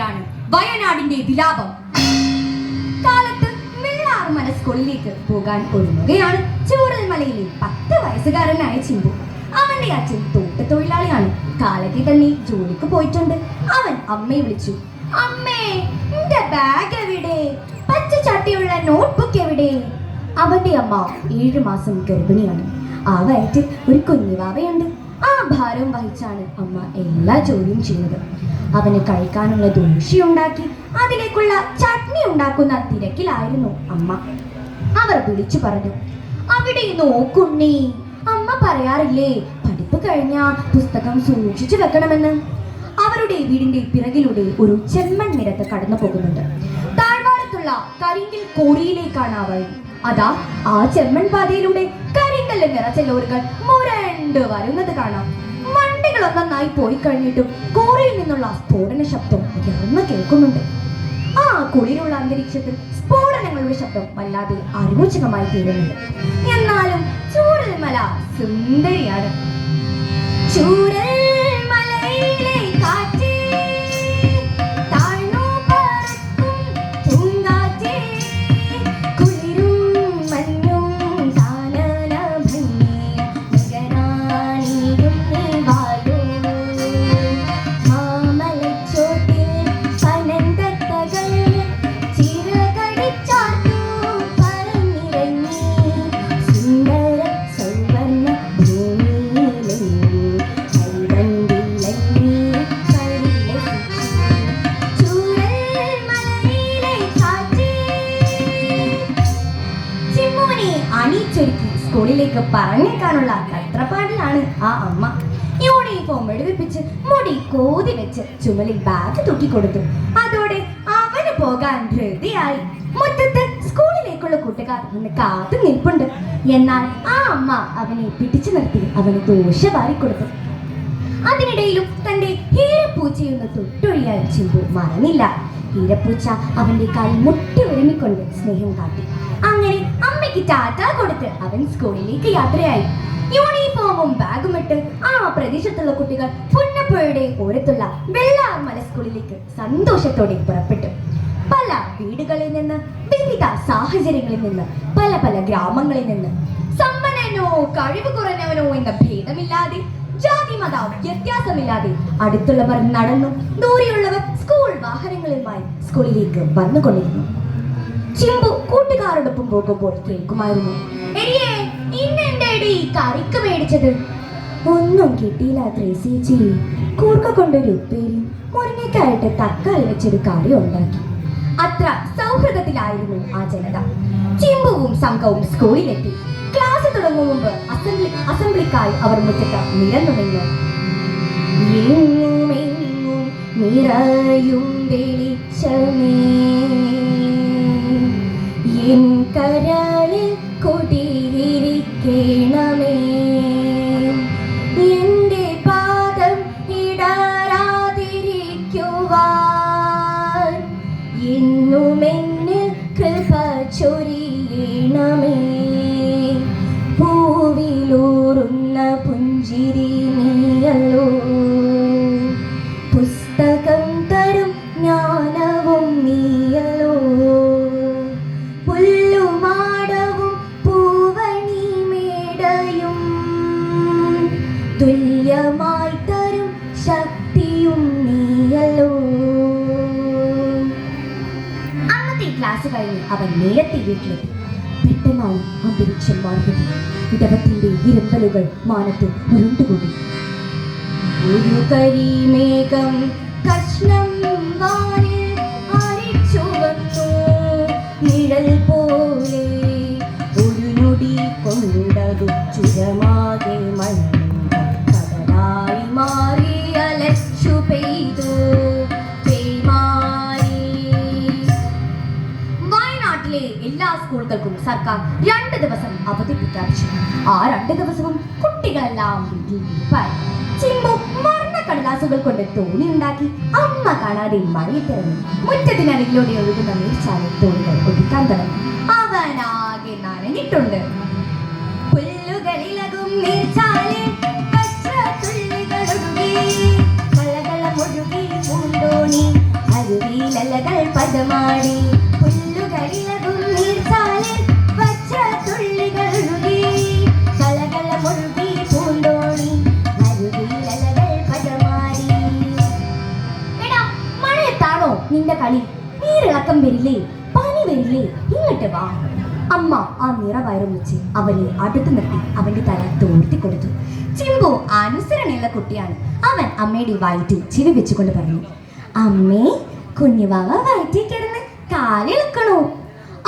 പേരാണ് വയനാടിന്റെ വിലാപം. കാലത്ത് വെള്ളാർമല സ്കൂളിലേക്ക് പോകാൻ ഒരുങ്ങുകയാണ് ചൂരൽമലയിലെ 10 വയസ്സുകാരനായ ചിമ്പു. അവന്റെ അച്ഛൻ തോട്ടത്തൊഴിലാളിയാണ്. കാലത്തെ തന്നെ ജോലിക്ക് പോയിട്ടുണ്ട്. അവൻ അമ്മയെ വിളിച്ചു. അമ്മേ, എന്റെ ബാഗ് എവിടെ? പച്ചച്ചട്ടിയുള്ള നോട്ട്ബുക്ക് എവിടെ? അവന്റെ അമ്മ 7 മാസം ഗർഭിണിയാണ്. ആ വയറ്റിൽ ഒരു കുഞ്ഞുവാവയുണ്ട്. ആ ഭാരം വഹിച്ചാണ് അമ്മ എല്ലാ ജോലിയും ചെയ്യുന്നത്. അവന് കഴിക്കാനുള്ള ദോശ ഉണ്ടാക്കി അതിലേക്കുള്ള ചട്നി ഉണ്ടാക്കുന്ന തിരക്കിലായിരുന്നു അമ്മ. അവർ വിളിച്ചു പറഞ്ഞു, അവിടെ നോക്കുണ്ണി, അമ്മ പറയാറില്ലേ പഠിപ്പ് കഴിഞ്ഞാ പുസ്തകം സൂക്ഷിച്ചു വെക്കണമെന്ന്. അവരുടെ വീടിന്റെ പിറകിലൂടെ ഒരു ചെമ്മൺ നിരത്ത് കടന്നു പോകുന്നുണ്ട്. താഴ്വാരത്തുള്ള കരിങ്കൽ കോറിയിലേക്കാണ് ആ വഴി. അതാ ആ ചെമ്മൺ പാതയിലൂടെ കരിങ്കല്ല് നിറച്ച ലോറികൾ മുരണ്ട് വരുന്നത് കാണാം. വണ്ടികൾ ഒന്നായി പോയി കഴിഞ്ഞിട്ടും കോറിയിൽ നിന്നുള്ള സ്ഫോടന ശബ്ദം ഉയർന്നു കേൾക്കുന്നുണ്ട്. ആ കുളിരുള്ള അന്തരീക്ഷത്തിൽ സ്ഫോടനങ്ങളുടെ ശബ്ദം വല്ലാതെ അരോചകമായി തീരുന്നുണ്ട്. എന്നാലും ചൂരൽമല സുന്ദരിയാണ്. ചൂരൽമലയിലെ കാറ്റ് താഴ്ന്നു പറക്കും പൂങ്കാറ്റ്, കുളിരും മഞ്ഞും കാനന ഭംഗി മകനാണിയും നീ വാഴൂ. മാമലച്ചോട്ടിൽ പനന്തത്തകൾ ചിറകടിച്ചാർത്തു പറന്നിറങ്ങി സുന്ദര സൗവർണ്ണ ഭൂമിയിലെങ്ങും കൈവണ്ടിലങ്ങി കളിലസിച്ചു ചൂരൽമലയിലെ കാറ്റ്. ചിമ്മുവിനെ അണിയിച്ചൊരുക്കി സ്കൂളിലേക്ക് പറഞ്ഞേക്കാനുള്ള തത്രപ്പാടിലാണ് ആ അമ്മ. യൂണിഫോം എടുപ്പിച്ച് മുടി കോതി വെച്ച് ചുമലിൽ ബാഗ് തൂക്കിക്കൊടുത്തു. അതോടെ അവന് പോകാൻ ധൃതിയായി. മുറ്റത്ത് സ്കൂളിലേക്കുള്ള കൂട്ടുകാർ നിന്ന് കാത്തു നിൽപ്പുണ്ട്. എന്നാൽ ആ അമ്മ അവനെ പിടിച്ചു നിർത്തി അവന് ദോശ വാരിക്കൊടുത്തു. അതിനിടയിലും തന്റെ ഹീരപ്പൂച്ചയൊന്ന് തൊട്ടൊഴിയാൻ ചിമ്പു മറന്നില്ല. ഹീരപ്പൂച്ച അവന്റെ കാൽ മുട്ടി ഒരുമിക്കൊണ്ട് സ്നേഹം കാട്ടി. അങ്ങനെ അമ്മയ്ക്ക് ടാറ്റ കൊടുത്ത് അവൻ സ്കൂളിലേക്ക് യാത്രയായി. യൂണിഫോമും ബാഗും ഇട്ട് ആ പ്രദേശത്തുള്ള കുട്ടികൾ പുന്നപ്പുഴയുടെ ഓരത്തുള്ള വെള്ളാർമല സ്കൂളിലേക്ക് സന്തോഷത്തോടെ പുറപ്പെട്ടു. പല വീടുകളിൽ നിന്ന്, വിവിധ സാഹചര്യങ്ങളിൽ നിന്ന്, പല പല ഗ്രാമങ്ങളിൽ നിന്ന്, സമ്പന്നനോ കഴിവ് കുറഞ്ഞവനോ എന്ന ഭേദമില്ലാതെ, ജാതി മത വ്യത്യാസമില്ലാതെ അടുത്തുള്ളവർ നടന്നും ദൂരെയുള്ളവർ സ്കൂൾ വാഹനങ്ങളുമായി സ്കൂളിലേക്ക് വന്നുകൊണ്ടിരുന്നു. ചിമ്പു കൂട്ടുകാരോടൊപ്പം പോകുമ്പോൾ കേൾക്കുമായിരുന്നു, എടിയേ ഇന്നെന്റെടി കറിക്ക് മേടിച്ചത്? ഒന്നും കിട്ടിയില്ല ത്രേസേച്ചി. കൂർക്ക കൊണ്ടൊരു ഉപ്പേരി, മുരിങ്ങയ്ക്കായിട്ട് തക്കാളി വെച്ചൊരു കറി ഉണ്ടാക്കി. അത്ര സൗഹൃദത്തിലായിരുന്നു ആ ജനത. ചിമ്പുവും സംഘവും സ്കൂളിലെത്തി. ക്ലാസ് തുടങ്ങും മുമ്പ് അസംബ്ലിക്കായി അവർ മുറ്റത്ത് നിരന്നു നിന്നു. എങ്ങുമെങ്ങും നിറയും വെളിച്ചമേ, എൻ കരളിൽ കുടിയിരിക്കണമേ, എന്റെ പാദം ഇടരാതിരിക്കുവാൻ എന്നുമെന്നിൽ കൃപ ചൊരിയണമേ. പൂവിലൂറുന്ന പുഞ്ചിരി നീയല്ലോ, പുസ്തകം തരും ജ്ഞാനവും നീയല്ലോ, പുല്ലുമാടവും പൂവണി മേടയും തുല്യമായി തരും ശക്തിയും നീയല്ലോ. അന്നത്തെ ക്ലാസ് കഴിഞ്ഞ് അവൻ നേരത്തെ വീട്ടിലെത്തി. പെട്ടെന്നാണ് അന്തരീക്ഷം മാറിയത്. ഇടവത്തിന്റെ ഇരുമ്പലുകൾ മാനത്ത് ഉരുണ്ടുകൂടി. ഒരു കരിമേഘം കഷ്ണം വാനിൽ അരിച്ചു വന്നു. നിഴൽ പോലെ ഒരു ഞൊടി കൊണ്ടതു ചുരമാകെ മഴയായി മാറി അലച്ചു പെയ്തു. വയനാട്ടിലെ എല്ലാ സ്കൂളുകൾക്കും സർക്കാർ 2 ദിവസം അവധി പ്രഖ്യാപിച്ചു. ആ 2 ദിവസവും കുട്ടികളെല്ലാം വീട്ടിൽ. ചിമ്പു വർണ്ണക്കടലാസുകൾ കൊണ്ട് തോണി ഉണ്ടാക്കി അമ്മ കാണാതെ മഴയത്തിറങ്ങി. മുറ്റത്തിനരികിലൂടെ ഒഴുകുന്ന നീർച്ചാലിൽ തോണികൾ ഒതുക്കാൻ തുടങ്ങി. അവനാകെ നനഞ്ഞിട്ടുണ്ട്. പുല്ലുകളിലകും നീർച്ചാലിൽ പച്ചത്തുള്ളികളൊഴുകി, കളകളമൊഴുകി പൂന്തോണി അരി അരുവിലലകൾ പദമാടി പുല്ലുകളിലകും നീർച്ചാലിൽ വജ്രത്തുള്ളികൾ ഒഴുകി കളകളമൊഴുകി പൂന്തോണി അരുവിലലകൾ പദമാടി. എടാ, മഴയത്താണോ നിന്റെ കളി? നീരിളക്കം വരില്ലേ? പനി വരില്ലേ? ഇങ്ങോട്ട് വാ. അമ്മ ആ നിറവയറും വെച്ച് അവനെ അടുത്ത് നിർത്തി അവന്റെ തല തോർത്തി കൊടുത്തു. ചിമ്പു അനുസരണയുള്ള കുട്ടിയാണ്. അവൻ അമ്മയുടെ വയറ്റിൽ ചിരി വെച്ചുകൊണ്ട് പറഞ്ഞു, അമ്മേ, കുഞ്ഞുവാവ വയറ്റിൽ കിടന്ന് കാലിളക്കണോ?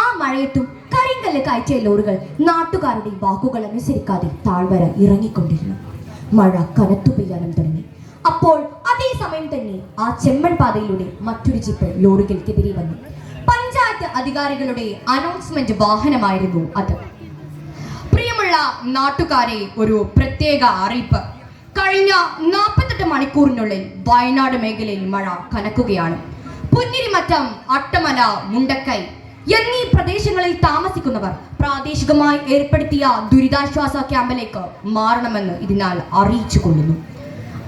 ആ മഴയത്തും കരിങ്കല്ല് കയറ്റിയ ലോറികൾ നാട്ടുകാരുടെ വാക്കുകൾ അനുസരിക്കാതെ താഴ്വര ഇറങ്ങിക്കൊണ്ടിരുന്നു. മഴ കനത്തു പെയ്യാനും തുടങ്ങി. അപ്പോൾ അതേ സമയം തന്നെ ആ ചെമ്മൺ പാതയിലൂടെ മറ്റൊരു ജീപ്പ് ലോറികൾക്കെതിരെ വന്നു. പഞ്ചായത്ത് അധികാരികളുടെ അനൗൺസ്മെന്റ് വാഹനമായിരുന്നു അത്. പ്രിയമുള്ള നാട്ടുകാരെ, ഒരു പ്രത്യേക അറിയിപ്പ്. കഴിഞ്ഞ 48 മണിക്കൂറിനുള്ളിൽ വയനാട് മേഖലയിൽ മഴ കനക്കുകയാണ്. പുന്നിരിമറ്റം, അട്ടമല, മുണ്ടക്കൈ എന്നീ പ്രദേശങ്ങളിൽ താമസിക്കുന്നവർ പ്രാദേശികമായി ഏർപ്പെടുത്തിയ ദുരിതാശ്വാസ ക്യാമ്പിലേക്ക് മാറണമെന്ന് ഇതിനാൽ അറിയിച്ചു കൊള്ളുന്നു.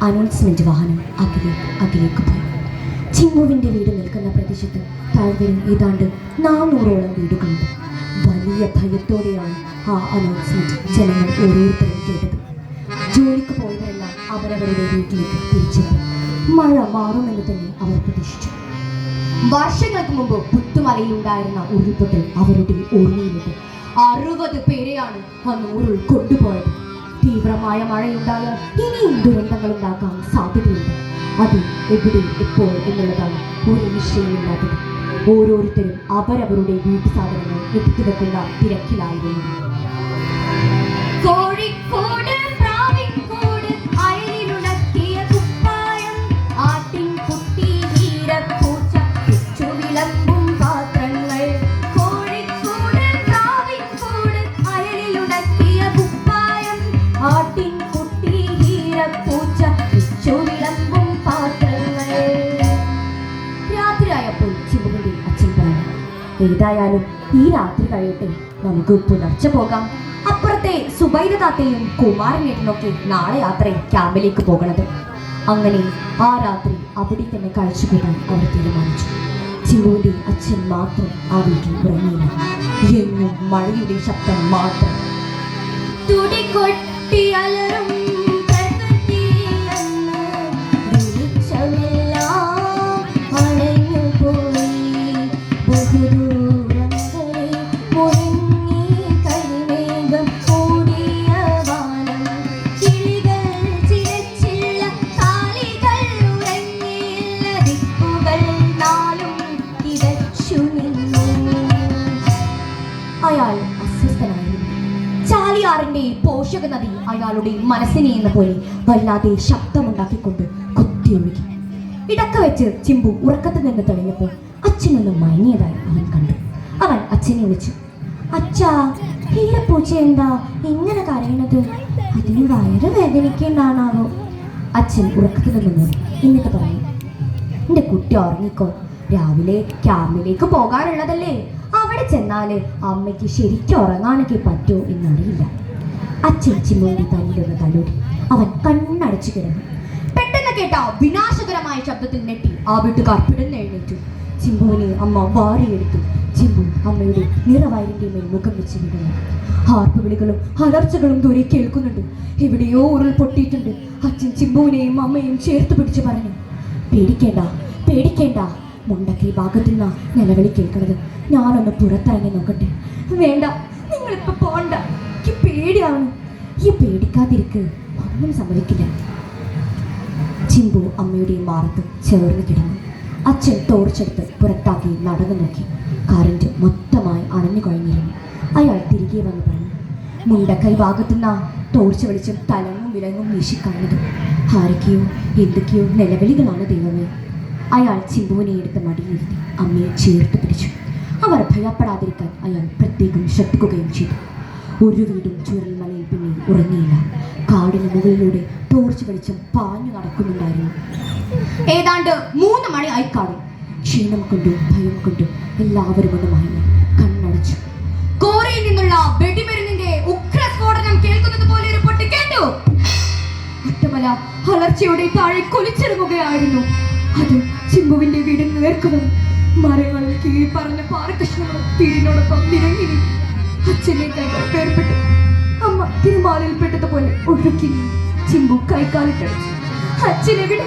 അനൗൺസ്മെന്റ് വാഹനം അകലേക്ക് പോയി. ചിമ്മുവിന്റെ വീട് നിൽക്കുന്ന പ്രദേശത്ത് താഴ്വരയിൽ ഏതാണ്ട് 400ഓളം വീടുകളുണ്ട്. വലിയ ഭയത്തോടെയാണ് ആ അനൗൺസ്മെന്റ് ജനങ്ങൾ ഓരോരുത്തരും കേട്ടത്. ജോലിക്ക് പോയവരെല്ലാം അവരവരുടെ വീട്ടിലേക്ക് തിരിച്ചെത്തി. മഴ മാറുമെന്ന് തന്നെ അവർ പ്രതീക്ഷിച്ചു. വർഷങ്ങൾക്ക് മുമ്പ് പുത്തുമലയിൽ ഉണ്ടായിരുന്ന ഉരുൾപൊട്ടൽ അവരുടെ ഓർമ്മയിലുണ്ട്. 60 പേരെയാണ് അന്ന് ഉരുൾ കൊണ്ടുപോയത്. തീവ്രമായ മഴയുണ്ടായാൽ ഇനിയും ദുരന്തങ്ങൾ ഉണ്ടാക്കാൻ സാധ്യതയുണ്ട്. അത് എവിടെ, എപ്പോൾ എന്നുള്ളതാണ് ഒരു നിശ്ചയമില്ലാത്തത്. ഓരോരുത്തരും അവരവരുടെ വീട്ടു സാധനങ്ങൾ എത്തിച്ചു വെക്കുന്ന തിരക്കിലായിരുന്നു. കോഴിക്കോട് പ്രാവിൻകോട് അയലിലുണക്കിയ കുപ്പായം, ആട്ടിൻകുട്ടി വീരപ്പൂച്ച വിളമ്പും പാത്രങ്ങൾ. കോഴിക്കോട് പ്രാവിൻകോട് അയലിലുണക്കിയ കുപ്പായം, ആട്ടിൻകുട്ടി വീരപ്പൂച്ച വിളമ്പും പാത്രങ്ങൾ. രാത്രിയായപ്പോൾ ചിമ്പുവിന്റെ അച്ഛൻ പറഞ്ഞു, ഏതായാലും ഈ രാത്രി കഴിയട്ടെ, നമുക്ക് പുലർച്ചെ പോകാം. അപ്പുറത്തെ സുബൈദ താത്തയും കുമാരനേട്ടനൊക്കെ നാളെ യാത്ര ക്യാമ്പിലേക്ക് പോകണത്. അങ്ങനെ ആ രാത്രി അവിടെ തന്നെ കഴിച്ചുകൂട്ടാൻ അവർ തീരുമാനിച്ചു. ചിമ്പുവിന്റെ അച്ഛൻ മാത്രം ആ വീട്ടിൽ ഉറങ്ങിയില്ല. എങ്ങും മഴയുടെ ശബ്ദം മാത്രം. തുടികൊട്ടി അലറും അയാൾ അസ്വസ്ഥനായിരുന്നു. ചാലിയാറിന്റെ പോഷക നദി അയാളുടെ മനസ്സിനെ എന്ന പോലെ വല്ലാതെ ശബ്ദമുണ്ടാക്കിക്കൊണ്ട് കുത്തിയൊഴുകി. ഇടക്ക വെച്ച് ചിമ്പു ഉറക്കത്തിൽ നിന്ന് തെളിഞ്ഞപ്പോൾ അച്ഛനൊന്നും മയങ്ങിയതായി അവൻ കണ്ടു. അവൻ അച്ഛനെ വിളിച്ചു, അച്ഛാ, ഹീരപ്പൂച്ച എന്താ ഇങ്ങനെ കരയണത്? അതിന് വയറ് വേദനിക്കേണ്ടാണാവോ? അച്ഛൻ ഉറക്കത്തിൽ നിന്ന് നോക്കി. എന്നിട്ട് പറഞ്ഞു, എന്റെ കുട്ടി ഉറങ്ങിക്കോ, രാവിലെ ക്യാമ്പിലേക്ക് പോകാനുള്ളതല്ലേ, അവിടെ ചെന്നാല് അമ്മയ്ക്ക് ശരിക്കും ഉറങ്ങാനൊക്കെ പറ്റുമോ എന്നറിയില്ല. അച്ഛൻ ചിമ്മുവിന്റെ തലയിലൊന്ന് തലോടി. അവൻ കണ്ണടച്ചു കിടന്നു. പെട്ടെന്ന് കേട്ട വിനാശകരമായ ശബ്ദത്തിൽ നെട്ടി ആ വീട്ടുകാർ പിടന്നെഴുന്നേറ്റു. ചിമ്പുവിനെ അമ്മ വാരിയെടുത്തു. ചിമ്പു അമ്മയുടെ നിറവയറിന്റെ മേൽ മുഖം വെച്ച് വിടുന്നു. ഹാർപ്പുവിളികളും അലർച്ചകളും ദൂരെ കേൾക്കുന്നുണ്ട്. എവിടെയോ ഉരുൾ പൊട്ടിയിട്ടുണ്ട്. അച്ഛൻ ചിമ്പുവിനെയും അമ്മയും ചേർത്ത് പിടിച്ച് പറഞ്ഞു, പേടിക്കേണ്ട, പേടിക്കേണ്ട, മുണ്ടക്കൈ ഭാഗത്തു നിന്നാ നിലവിളി കേൾക്കണത്. ഞാനൊന്ന് പുറത്തിറങ്ങി നോക്കട്ടെ. വേണ്ട, നിങ്ങളിപ്പോ പോണ്ട, എനിക്ക് പേടിയാണ്. ഈ പേടിക്കാതിരിക്ക്, ഒന്നും സംഭവിക്കില്ല. ചിമ്പു അമ്മയുടെ മാറത്ത് ചേർന്ന് കിടന്നു. അച്ഛൻ ടോർച്ചെടുത്ത് പുറത്താക്കി നടന്നു നോക്കി. കറന്റ് മൊത്തമായി അണഞ്ഞു കഴിഞ്ഞിരുന്നു. അയാൾ തിരികെ വന്ന് പറഞ്ഞു, മുണ്ടക്കൈ ഭാഗത്തുനിന്നാ ടോർച്ച് വെളിച്ചം തലങ്ങും വിലങ്ങും വീശിക്കാണത്. ആരൊക്കെയോ എന്തൊക്കെയോ നിലവിളികളാണ് ദൈവമേ. അയാൾ ചിമ്പുവിനെ എടുത്ത് മടിയിരുത്തി അമ്മയെ ചേർത്ത് പിടിച്ചു. അവർ ഭയപ്പെടാതിരിക്കാൻ അയാൾ പ്രത്യേകം ശ്രദ്ധിക്കുകയും ചെയ്തു. ഒരു വീടും ചുരൽമലയിൽ പിന്നെ ഉറങ്ങിയില്ല. കാടിന് മുകളിലൂടെ ടോർച്ച് വെളിച്ചം പാഞ്ഞു നടക്കുന്നുണ്ടായിരുന്നു. ഏതാണ്ട് 3 മണി ആയി കാണും. ക്ഷീണം കൊണ്ടും ഭയം കൊണ്ടും എല്ലാവരും ഒന്ന് മയങ്ങി കണ്ണടച്ചു. കോറിയിൽ നിന്നുള്ള വെടിമരുന്നിന്റെ ഉഗ്രസ്ഫോടനം കേൾക്കുന്നത് പോലെ ഒരു പൊട്ടി കേട്ടു. അട്ടമല അലർച്ചയോടെ താഴെ കൊലിച്ചിറങ്ങുകയായിരുന്നു. അത് ചിമ്പുവിന്റെ വീടിന് നേർക്കുവരും മരങ്ങളിൽ കീഴി പറഞ്ഞ പാറകഷ്ണങ്ങളും തീരിനോടൊപ്പം നിരങ്ങി അച്ഛനെ കൈകൾ വേർപെട്ടു. അമ്മ തിരുമാലിൽ പെട്ടതുപോലെ ഒഴുക്കി ചിമ്പു കൈക്കാലിട്ടടിച്ചു. അച്ഛനെവിടെ